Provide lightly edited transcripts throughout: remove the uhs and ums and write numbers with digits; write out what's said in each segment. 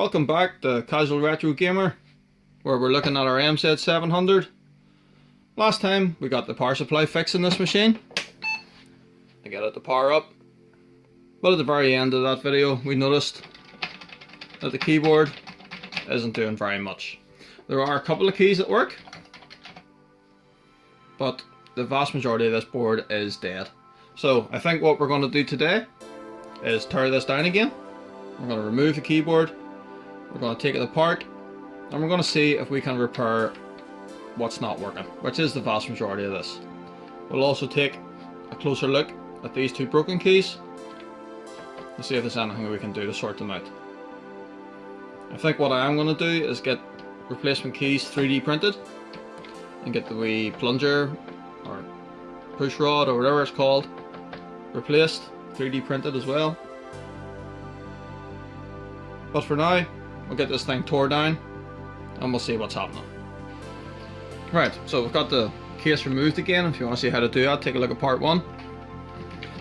Welcome back to Casual Retro Gamer, where we're looking at our MZ-700. Last time we got the power supply fixed in this machine. I got it to power up. But at the very end of that video we noticed that the keyboard isn't doing very much. There are a couple of keys that work, but the vast majority of this board is dead. So I think what we're going to do today is tear this down again. We're going to remove the keyboard, we're going to take it apart, and we're going to see if we can repair what's not working, which is the vast majority of this. We'll also take a closer look at these two broken keys and see if there's anything we can do to sort them out. I think what I am going to do is get replacement keys 3D printed and get the wee plunger or push rod or whatever it's called replaced, 3D printed as well. But for now, we'll get this thing tore down and we'll see what's happening. Right, so we've got the case removed again. If you want to see how to do that, take a look at part 1.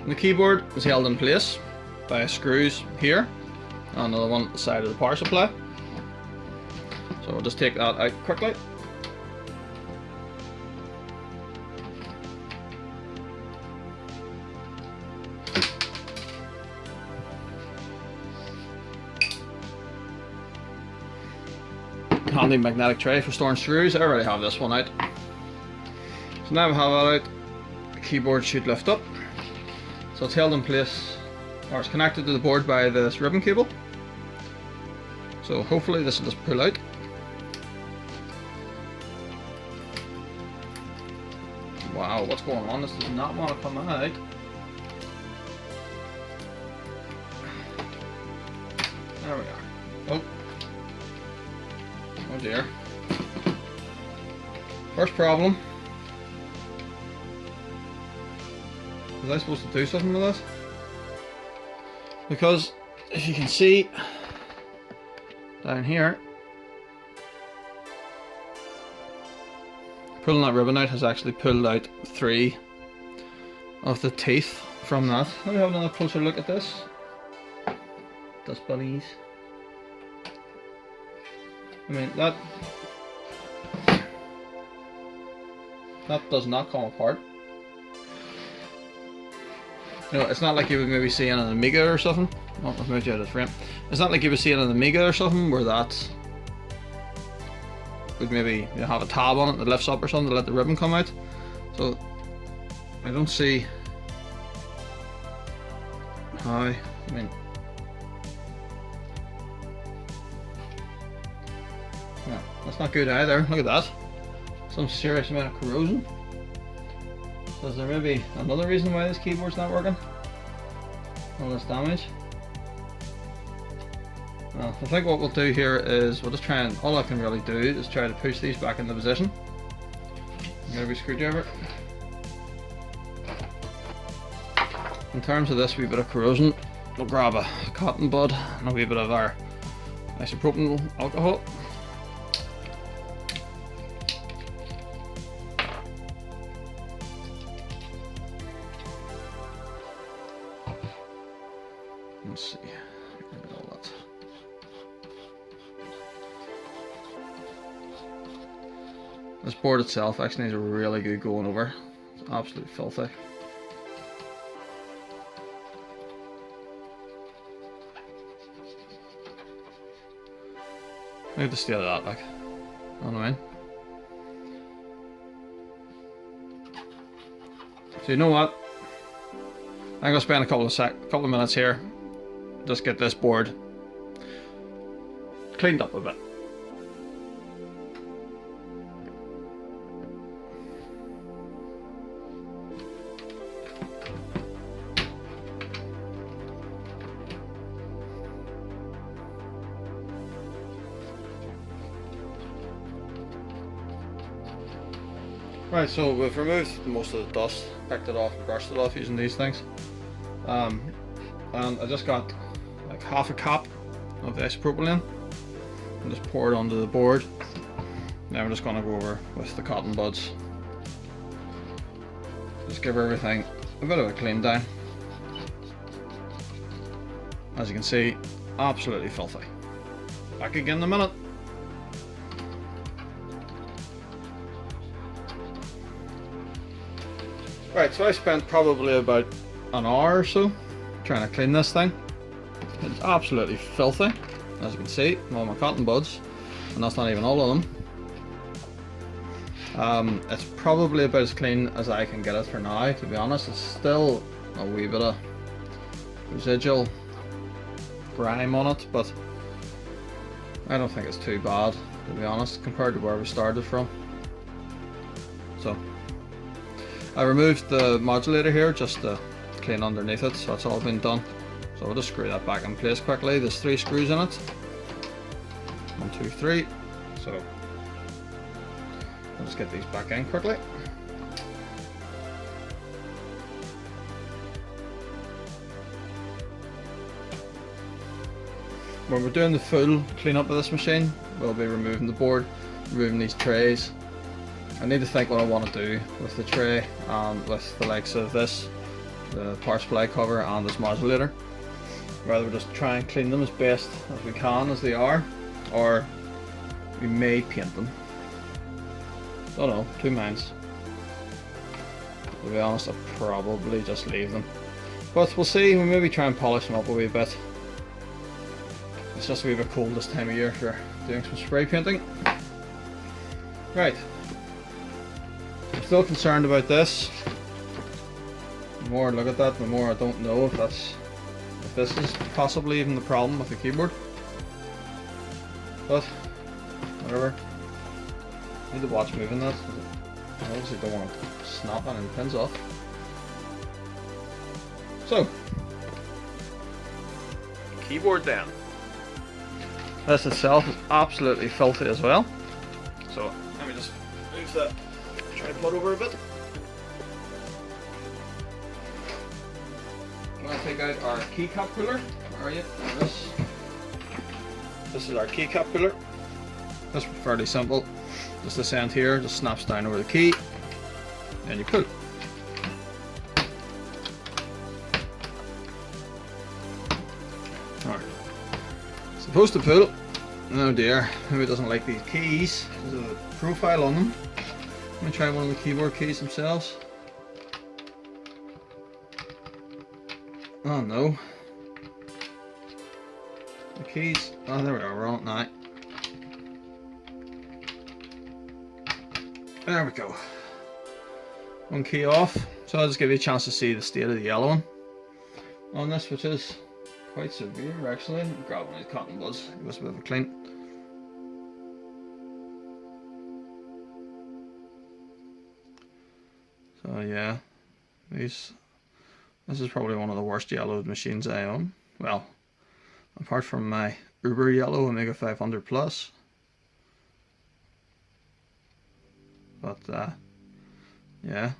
And the keyboard is held in place by screws here, and another one at the side of the power supply. So we'll just take that out quickly. Handy magnetic tray for storing screws. I already have this one out. So now we have that out, the keyboard should lift up. So it's held in place, or it's connected to the board by this ribbon cable. So hopefully this will just pull out. Wow, what's going on? This does not want to come out. There we are. Oh. Oh dear. First problem. Was I supposed to do something with this? Because if you can see down here, pulling that ribbon out has actually pulled out 3 of the teeth from that. Let me have another closer look at this. Dust bunnies. I mean, that does not come apart. You know, it's not like you would maybe see in an Amiga or something. Oh, I've moved you out of the frame. It's not like you would see in an Amiga or something where that would maybe have a tab on it that lifts up or something to let the ribbon come out. So I don't see how, I mean, yeah, that's not good either. Look at that. Some serious amount of corrosion. So is there maybe another reason why this keyboard's not working? All this damage. Well, I think what we'll do here is we'll just try and, all I can really do is try to push these back into position. Get a wee screwdriver. In terms of this wee bit of corrosion, we'll grab a cotton bud and a wee bit of our isopropyl alcohol. Let's see. All that. This board itself actually needs a really good going over. It's absolutely filthy. I have to steal that, like. You know what I mean? So you know what? I'm gonna spend a couple of minutes here, just get this board cleaned up a bit. Right, so we've removed most of the dust, picked it off and brushed it off using these things. And I just got like half a cap of the isopropylene and just pour it onto the board. Now we're just going to go over with the cotton buds. Just give everything a bit of a clean down. As you can see, absolutely filthy. Back again in a minute. Right, so I spent probably about an hour or so trying to clean this thing. It's absolutely filthy, as you can see, all my cotton buds, and that's not even all of them. It's probably about as clean as I can get it for now, to be honest. It's still a wee bit of residual grime on it, but I don't think it's too bad, to be honest, compared to where we started from. So I removed the modulator here just to clean underneath it, so that's all been done. So we'll just screw that back in place quickly. There's 3 screws in it. 1, 2, 3. So I'll just get these back in quickly. When we're doing the full cleanup of this machine, we'll be removing the board, removing these trays. I need to think what I want to do with the tray and with the likes of this, the power supply cover and this modulator. Whether we just try and clean them as best as we can as they are, or we may paint them. Don't know, 2 minds. To be honest, I'll probably just leave them. But we'll see, we'll maybe try and polish them up a wee bit. It's just a wee bit cold this time of year for doing some spray painting. Right. I'm still concerned about this. The more I look at that, the more I don't know if this is possibly even the problem with the keyboard. But whatever. I need to watch moving that. I obviously don't want to snap any pins off. So, keyboard then. This itself is absolutely filthy as well. So let me just move the tripod over a bit. I'm going to take out our keycap puller. Where are you? This is our keycap puller. This is fairly simple. Just this end here just snaps down over the key, and you pull. Alright. Supposed to pull. Oh dear, maybe it doesn't like these keys. There's a profile on them. Let me try one of the keyboard keys themselves. Oh no. The keys. Oh, there we are, we're on it now. There we go. One key off. So I'll just give you a chance to see the state of the yellow one on this, which is quite severe actually. Grab one of these cotton buds, give us a bit of a clean. So yeah, this is probably one of the worst yellowed machines I own. Well, apart from my Uber yellow Omega 500 Plus. But yeah,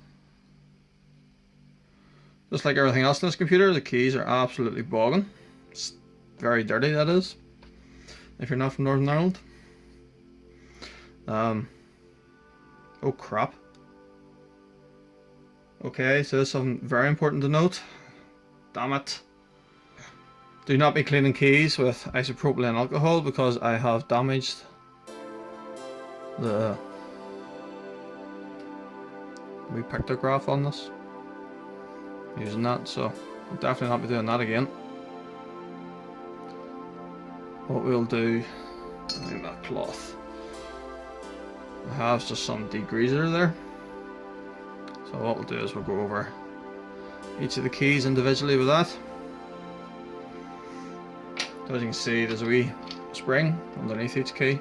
just like everything else in this computer, the keys are absolutely bogging. It's very dirty, that is, if you're not from Northern Ireland. Oh crap. Okay, so there's something very important to note. Damn it. Do not be cleaning keys with isopropylene alcohol, because I have damaged the pictograph on this using that, so I'll definitely not be doing that again. What we'll do, I need that cloth. I have just some degreaser there. So what we'll do is we'll go over each of the keys individually with that. So as you can see, there's a wee spring underneath each key,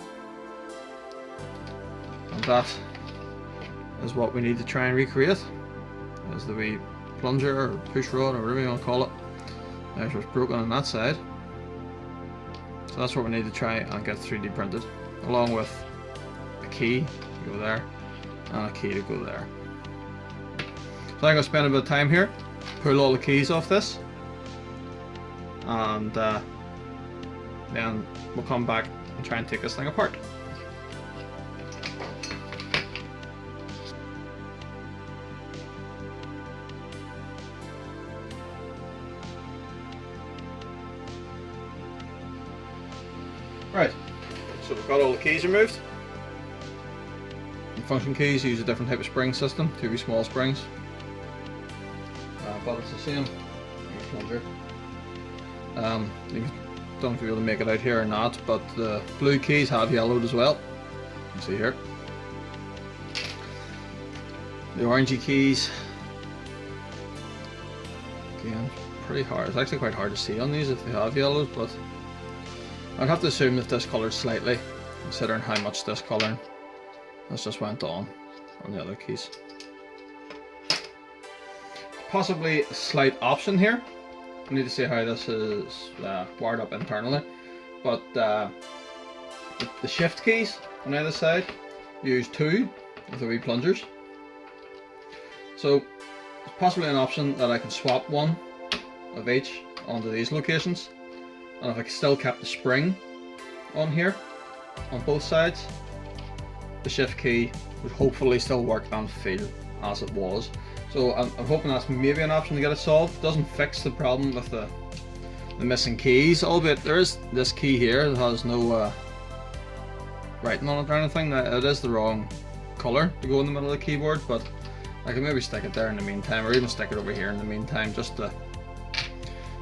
and that is what we need to try and recreate. Is the wee plunger or push rod or whatever you want to call it. There's what's broken on that side. So that's what we need to try and get 3D printed, along with a key to go there and a key to go there. So I'm going to spend a bit of time here, pull all the keys off this, and then we'll come back and try and take this thing apart. Right, So we've got all the keys removed. And function keys use a different type of spring system, 2 small springs. But it's the same. You don't know if you'll be able to make it out here or not, but the blue keys have yellowed as well. You can see here. The orangey keys, again, pretty hard. It's actually quite hard to see on these if they have yellows, but I'd have to assume that this coloured slightly, considering how much this colouring has just went on the other keys. Possibly a slight option here. I need to see how this is wired up internally, but the shift keys on either side use 2 of the wee plungers. So it's possibly an option that I can swap one of each onto these locations, and if I still kept the spring on here on both sides, the shift key would hopefully still work and feel as it was. So I'm hoping that's maybe an option to get it solved. It doesn't fix the problem with the missing keys, albeit there is this key here that has no writing on it or anything. It is the wrong colour to go in the middle of the keyboard, but I can maybe stick it there in the meantime, or even stick it over here in the meantime, just to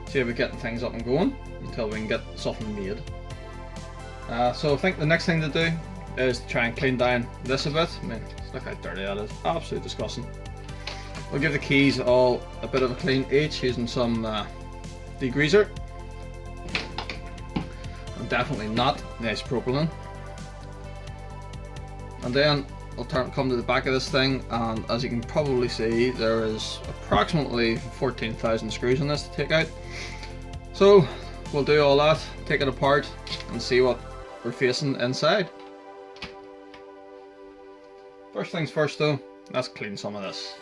see if we're getting things up and going until we can get something made. So I think the next thing to do is to try and clean down this a bit. I mean, look how dirty that is. Absolutely disgusting. We'll give the keys all a bit of a clean each using some degreaser. And definitely not isopropylene. And then I'll come to the back of this thing, and as you can probably see, there is approximately 14,000 screws in this to take out. So we'll do all that, take it apart, and see what we're facing inside. First things first though, let's clean some of this.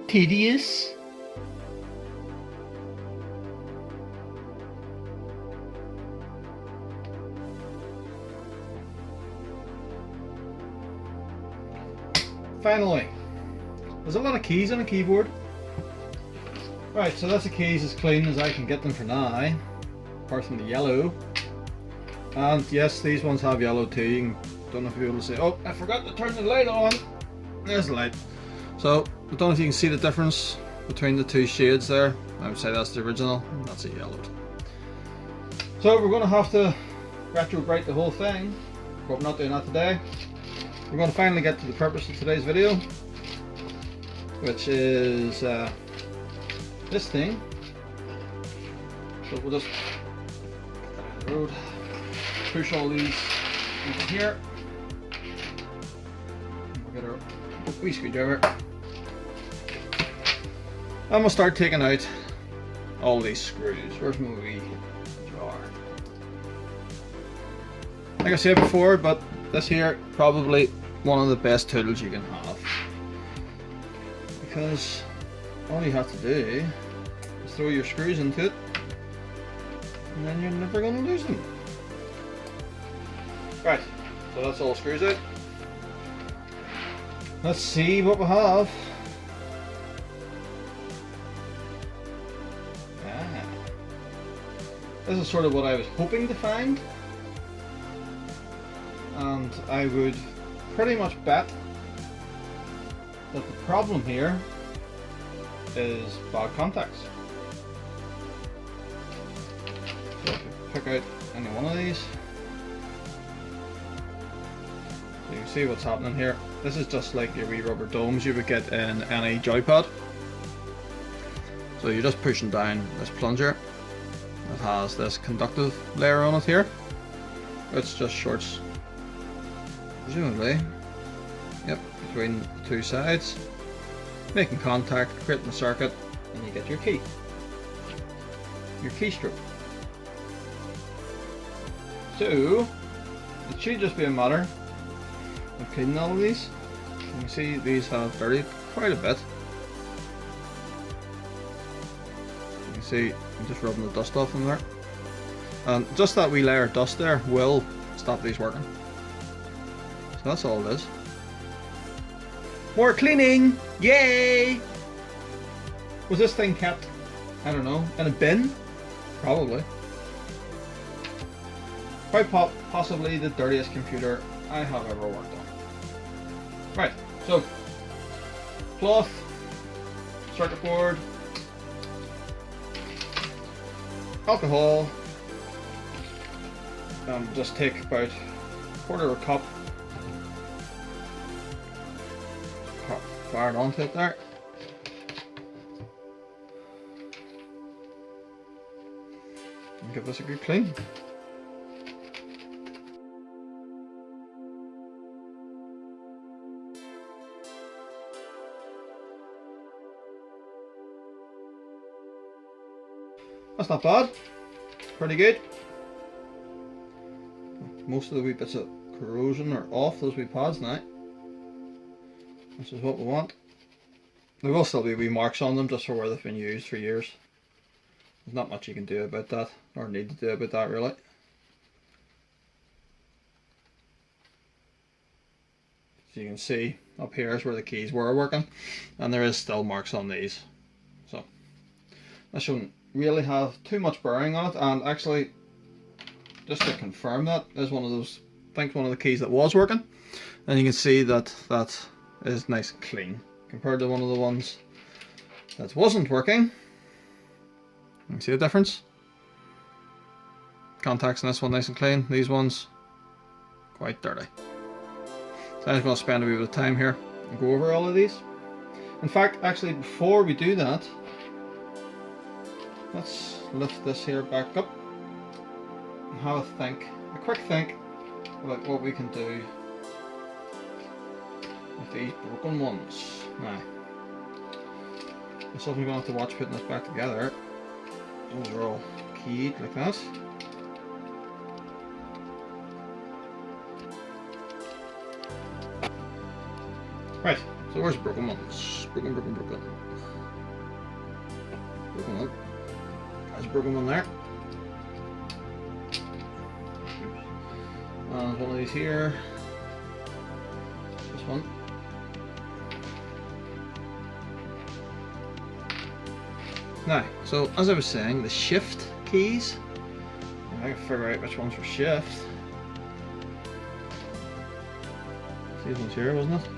Tedious. Finally, there's a lot of keys on a keyboard. Right, so that's the keys as clean as I can get them for now, apart from the yellow. And yes, these ones have yellow too. Don't know if you'll be able to see. Oh, I forgot to turn the light on. There's the light. So I don't know if you can see the difference between the two shades there. I would say that's the original, and that's the yellowed. So we're going to have to retro bright the whole thing, but we're not doing that today. We're going to finally get to the purpose of today's video, which is this thing. So we'll just get that out of the road, push all these into here, we'll get our wee screwdriver. And we'll start taking out all these screws. Where's my wee jar? Like I said before, but this here probably one of the best tools you can have, because all you have to do is throw your screws into it, and then you're never going to lose them. Right, so that's all the screws out. Let's see what we have. This is sort of what I was hoping to find, and I would pretty much bet that the problem here is bad contacts. So if you pick out any one of these, so you can see what's happening here. This is just like your wee rubber domes you would get in any joypad. So you're just pushing down this plunger. It has this conductive layer on it here, which just shorts, presumably, yep, between the two sides, making contact, creating a circuit, and you get your key. your keystroke. So it should just be a matter of cleaning all of these. You can see these have dirtied quite a bit. You can see I'm just rubbing the dust off them there. And just that wee layer of dust there will stop these working. So that's all it is. More cleaning! Yay! Was this thing kept, I don't know, in a bin? Probably. Quite possibly the dirtiest computer I have ever worked on. Right, so cloth, circuit board, alcohol, just take about a quarter of a cup, fire it onto it there. And give this a good clean. That's not bad. Pretty good. Most of the wee bits of corrosion are off those wee pads now. This is what we want. There will still be wee marks on them just for where they've been used for years. There's not much you can do about that, or need to do about that really. So you can see up here is where the keys were working, and there is still marks on these. So that shouldn't really have too much bearing on it. And actually, just to confirm, that is one of those, I think one of the keys that was working, and you can see that that is nice and clean compared to one of the ones that wasn't working. You can see the difference. Contacts in this one nice and clean, these ones quite dirty. So I'm just going to spend a wee bit of time here and go over all of these. In fact, actually before we do that, let's lift this here back up and have a quick think about what we can do with these broken ones. Now, myself, I'm going to have to watch putting this back together. Those are all keyed like that. Right, so where's broken ones? Broken. Broken one. There's a broken one there. And one of these here. This one. Now, so as I was saying, the shift keys, I can figure out which ones were shift. These ones here, wasn't it?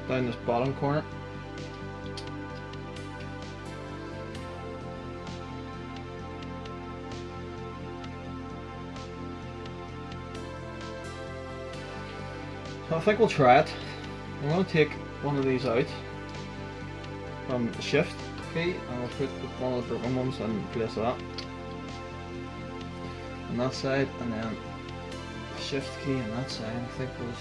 Down this bottom corner. So I think we'll try it. I'm going to take one of these out from the shift key, and I'll put one of the broken ones in place of that on that side, and then the shift key on that side. I think was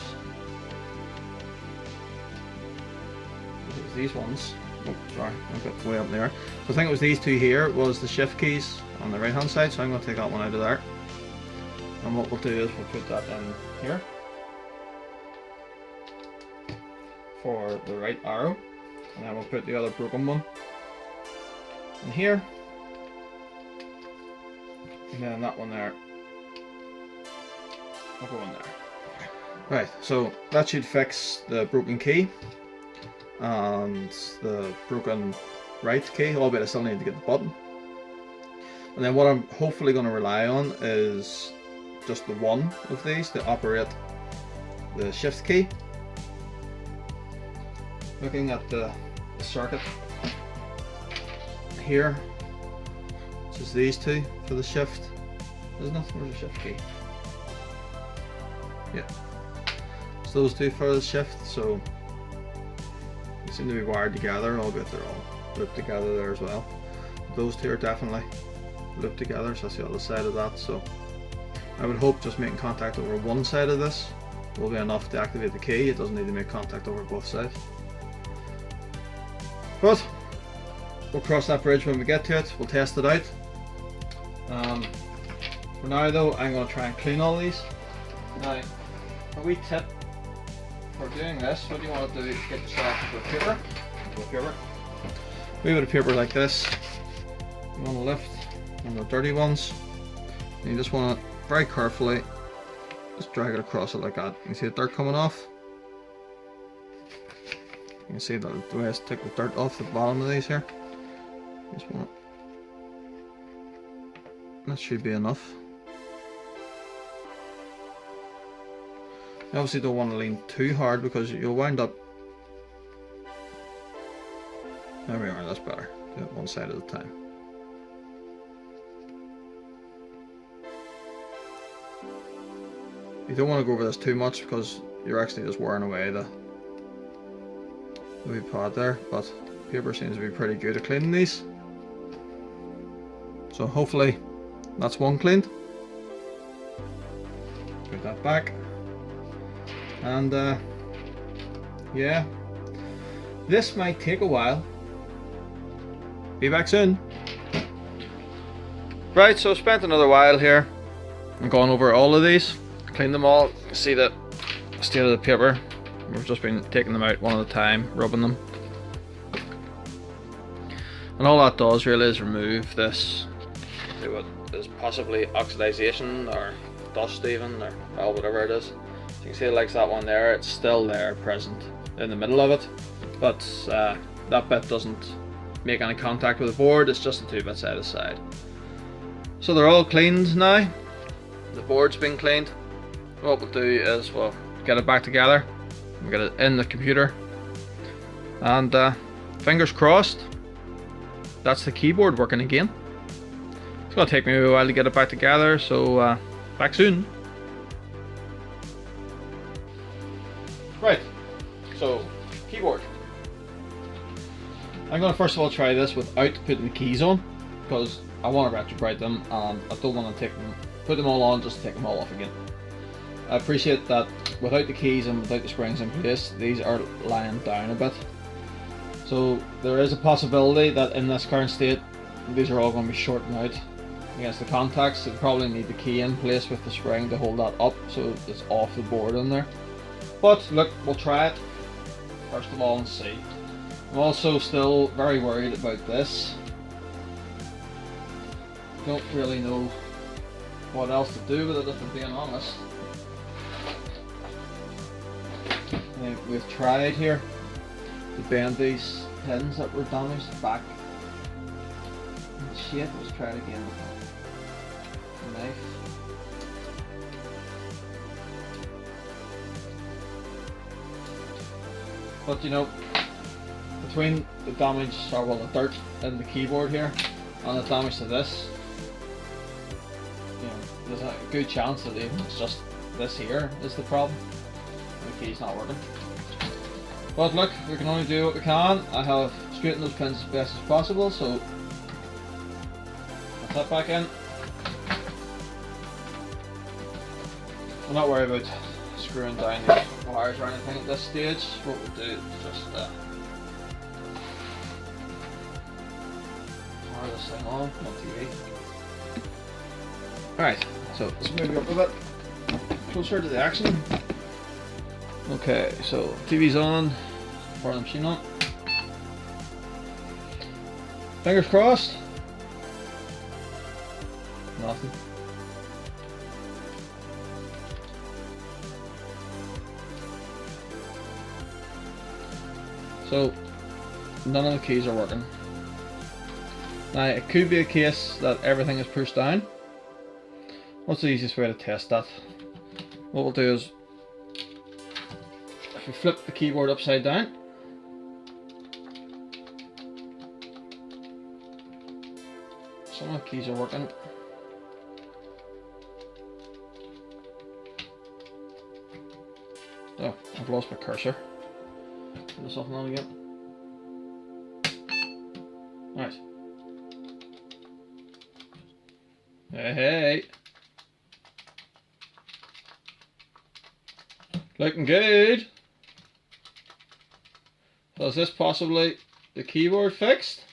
these ones. Oh, sorry, I got way up there. So I think it was these two here was the shift keys on the right hand side, so I'm going to take that one out of there. And what we'll do is we'll put that in here for the right arrow, and then we'll put the other broken one in here, and then that one there will go in there. Right, so that should fix the broken key and the broken right key, albeit I still need to get the button. And then what I'm hopefully going to rely on is just the one of these to operate the shift key. Looking at the circuit here, this is these two for the shift, isn't it? Where's the shift key? Yeah, so those two for the shift, so they seem to be wired together, albeit they're all looped together there as well. Those two are definitely looped together, so that's the other side of that. So I would hope just making contact over one side of this will be enough to activate the key. It doesn't need to make contact over both sides. But we'll cross that bridge when we get to it. We'll test it out. For now though, I'm going to try and clean all these. Now, a wee tip for doing this, what you want to do is get yourself a paper. A wee bit of paper like this. You want to lift one of the dirty ones. And you just want to very carefully just drag it across it like that. You can see the dirt coming off. You can see that the way I take the dirt off the bottom of these here. Just want that should be enough. You obviously don't want to lean too hard because you'll wind up. There we are, that's better. Do it one side at a time. You don't want to go over this too much because you're actually just wearing away the wee pad there, but paper seems to be pretty good at cleaning these. So hopefully that's one cleaned. Put that back. And yeah, this might take a while. Be back soon. Right, so spent another while here and gone over all of these, cleaned them all. You see the state of the paper. We've just been taking them out one at a time, rubbing them. And all that does really is remove this, what is possibly oxidization or dust even, or well, whatever it is. You can see it likes that one there, it's still there present in the middle of it, but that bit doesn't make any contact with the board, it's just the two bits out of side. So they're all cleaned now, the board's been cleaned. What we'll do is we'll get it back together, we'll get it in the computer, and fingers crossed, that's the keyboard working again. It's going to take me a while to get it back together, so back soon. Right, so keyboard. I'm going to first of all try this without putting the keys on, because I want to retrograde them and I don't want to put them all on just to take them all off again. I appreciate that without the keys and without the springs in place, these are lying down a bit. So there is a possibility that in this current state, these are all going to be shorting out against the contacts. So you probably need the key in place with the spring to hold that up so it's off the board in there. But look, we'll try it first of all and see. I'm also still very worried about this. Don't really know what else to do with it, if I'm being honest. We've tried here to bend these pins that were damaged back in the shape. Let's try it again with a knife. But you know, between the damage, or well, the dirt in the keyboard here and the damage to this, you know, there's a good chance that even it's just this here is the problem. The key's not working. But look, we can only do what we can. I have straightened those pins as best as possible, so put that back in. I'm not worried about screwing down these wires or anything at this stage. What we'll do is just power this thing on TV. Alright, so let's move up a bit closer to the action. Okay, so TV's on, power the machine on. Fingers crossed. Nothing. So, none of the keys are working. Now, it could be a case that everything is pushed down. What's the easiest way to test that? What we'll do is, if we flip the keyboard upside down, some of the keys are working. Oh, I've lost my cursor. Put this off and on again. Right. Hey, hey. Looking good. So is this possibly the keyboard fixed?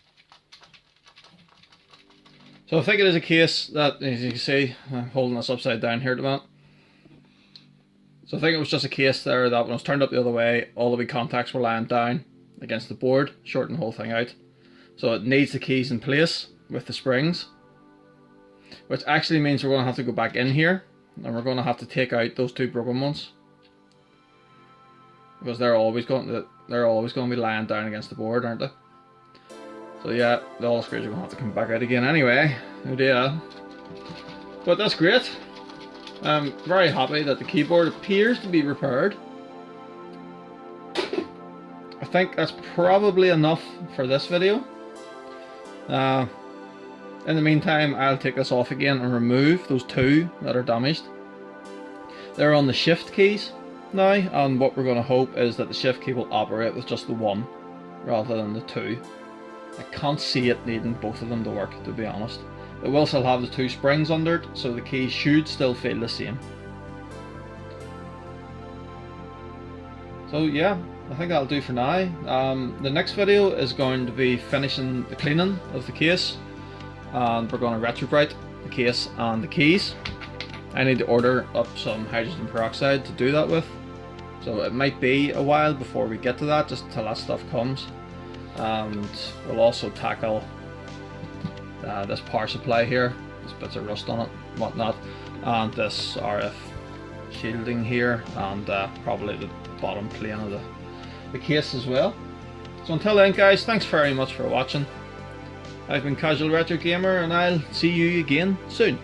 So I think it is a case that, as you can see, I'm holding this upside down here at the moment. So I think it was just a case there that when it was turned up the other way, all the wee contacts were lying down against the board, shorting the whole thing out. So it needs the keys in place with the springs, which actually means we're going to have to go back in here and we're going to have to take out those two broken ones, because they're always going to be lying down against the board, aren't they? So yeah, all the screws are going to have to come back out again anyway. Oh dear. But that's great. I'm very happy that the keyboard appears to be repaired. I think that's probably enough for this video. In the meantime, I'll take this off again and remove those two that are damaged. They're on the shift keys now, and what we're going to hope is that the shift key will operate with just the one rather than the two. I can't see it needing both of them to work, to be honest. It will still have the two springs under it, so the keys should still feel the same. So yeah, I think that'll do for now. The next video is going to be finishing the cleaning of the case, and we're going to retrobrite the case and the keys. I need to order up some hydrogen peroxide to do that with, so it might be a while before we get to that, just till that stuff comes. And we'll also tackle this power supply here. There's bits of rust on it, whatnot, and this RF shielding here, and probably the bottom plane of the case as well. So until then guys, thanks very much for watching. I've been Casual Retro Gamer, and I'll see you again soon.